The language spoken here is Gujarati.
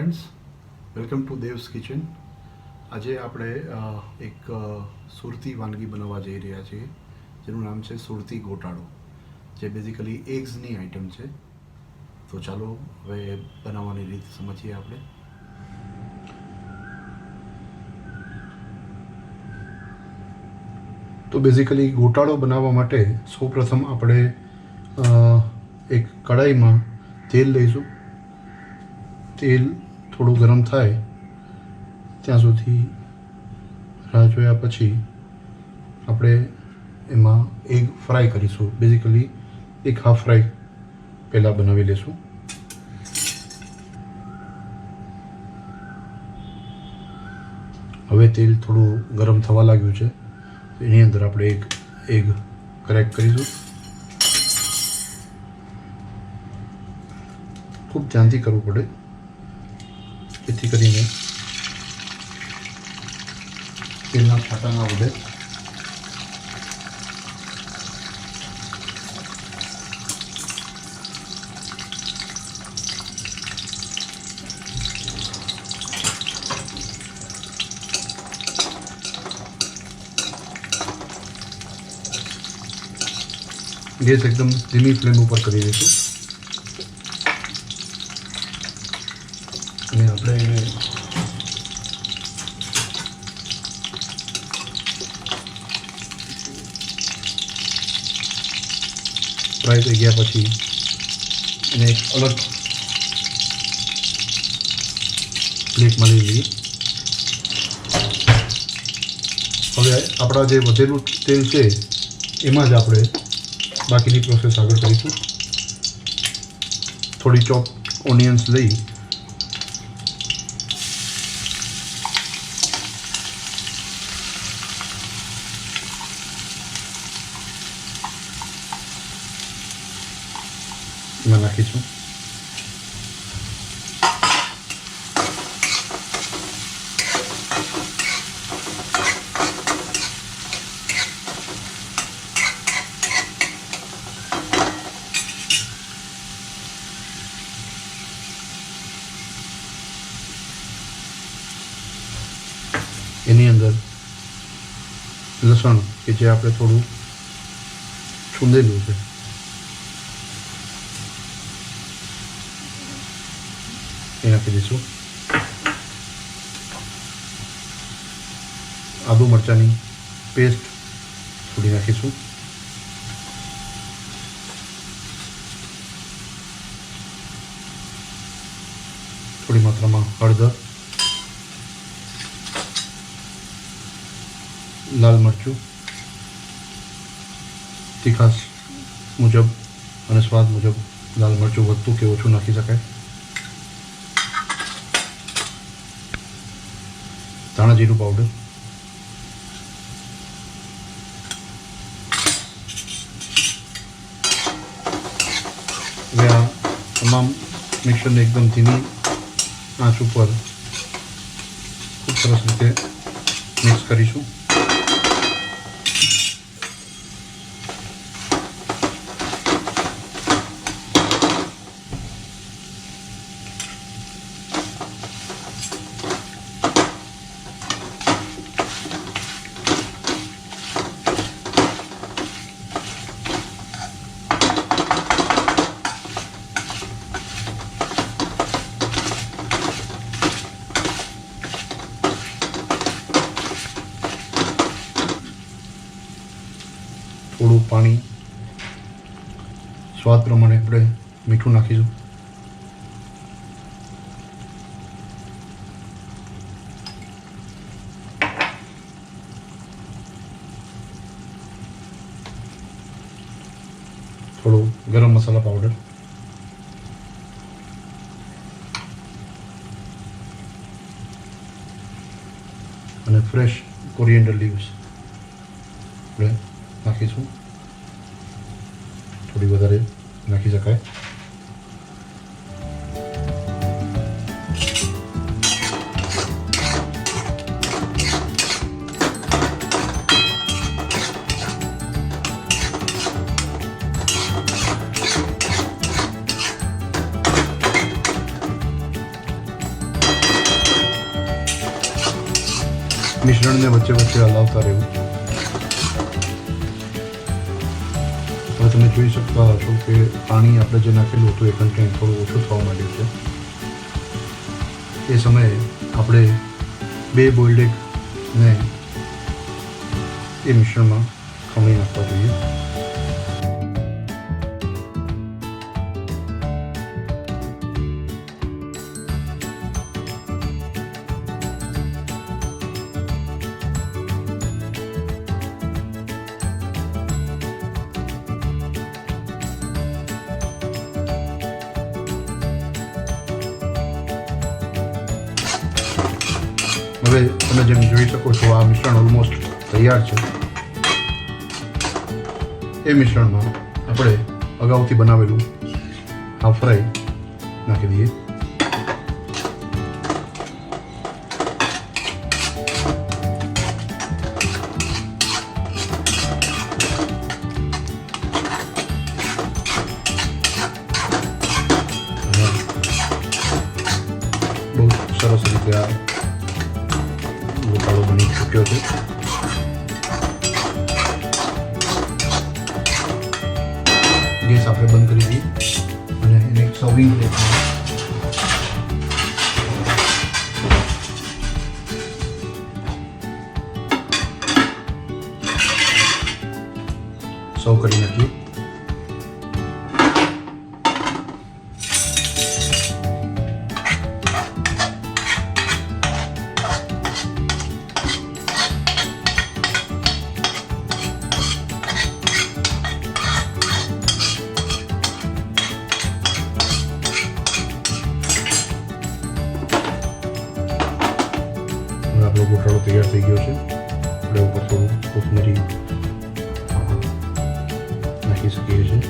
Friends, welcome to devs kitchen. આજે આપણે એક સુરતી વાનગી બનાવવા જઈ રહ્યા છીએ જેનું નામ છે સુરતી ગોટાળો, જે બેઝિકલી એગ્સની આઇટમ છે. તો ચાલો હવે બનાવવાની રીત સમજીએ આપણે. તો બેઝિકલી ગોટાળો બનાવવા માટે સૌપ્રથમ આપણે એક કઢાઈમાં તેલ લઈશું. તેલ થોડું ગરમ થાય ત્યાં સુધી રાહ જોયા પછી આપણે એમાં એગ ફ્રાય કરીશું. બેઝિકલી એક હાફ ફ્રાય પહેલાં બનાવી લઈશું. હવે તેલ થોડું ગરમ થવા લાગ્યું છે, એની અંદર આપણે એક એગ ક્રેક કરીશું. ખૂબ ધ્યાનથી કરવું પડે જેથી કરીને તેલના છાંટા ના ઉડે. ગેસ એકદમ ધીમી ફ્લેમ ઉપર કરી દઈશું અને આપણે એને ફ્રાય થઈ ગયા પછી એને એક અલગ પ્લેટમાં લઈ લઈએ. હવે આપણા જે વધેલું તેલ છે એમાં જ આપણે બાકીની પ્રોસેસ આગળ કરીશું. થોડી ચોપ ઓનિયન્સ લઈ એમાં નાખીશું. એની અંદર લસણ કે જે આપણે થોડું છૂંદેલું છે એ નાખી દઈશું. આદુ મરચાંની પેસ્ટ થોડી નાખીશું. થોડી માત્રામાં હળદર, લાલ મરચું, તીખાશ મુજબ અને સ્વાદ મુજબ લાલ મરચું વધતું કે ઓછું નાખી શકાય. ધાણા જીરું પાવડર, હવે આ તમામ મિક્સરને એકદમ ધીમી આંચ ઉપર ખૂબ સરસ રીતે મિક્સ કરીશું. થોડું પાણી સ્વાદ પ્રમાણે આપણે મીઠું નાખીશું. થોડું ગરમ મસાલા પાવડર, અને ફ્રેશ કોરિએન્ડર લીવ્સ આપણે નાખીશું. થોડી વધારે નાખી શકાય. મિશ્રણને વચ્ચે વચ્ચે હલાવતા રહેવું. હવે તમે જોઈ શકતા હશો કે પાણી આપણે જે નાખેલું હતું એ કન્ટેન્ટ થોડું ઓછું થવા માંડ્યું છે. એ સમયે આપણે 2 બોઇલ્ડ એગને એ મિશ્રણમાં ખમણી નાખવા જોઈએ. હવે તમે જેમ જોઈ શકો છો આ મિશ્રણ ઓલમોસ્ટ તૈયાર છે. એ મિશ્રણમાં આપણે અગાઉથી બનાવેલું હાફ ફ્રાય નાખી દઈએ. બહુ સરસ રીતે આ ગોટાળો બની ચૂક્યો છે. ગેસ આપણે બંધ કરી દઈએ અને એને એક સર્વિંગ પ્લેટમાં સર્વ કરી નાખીએ. આપણો ગોટાળો તૈયાર થઈ ગયો છે. આપણે ઉપર થોડું કોથમરી નાખી શકીએ છીએ.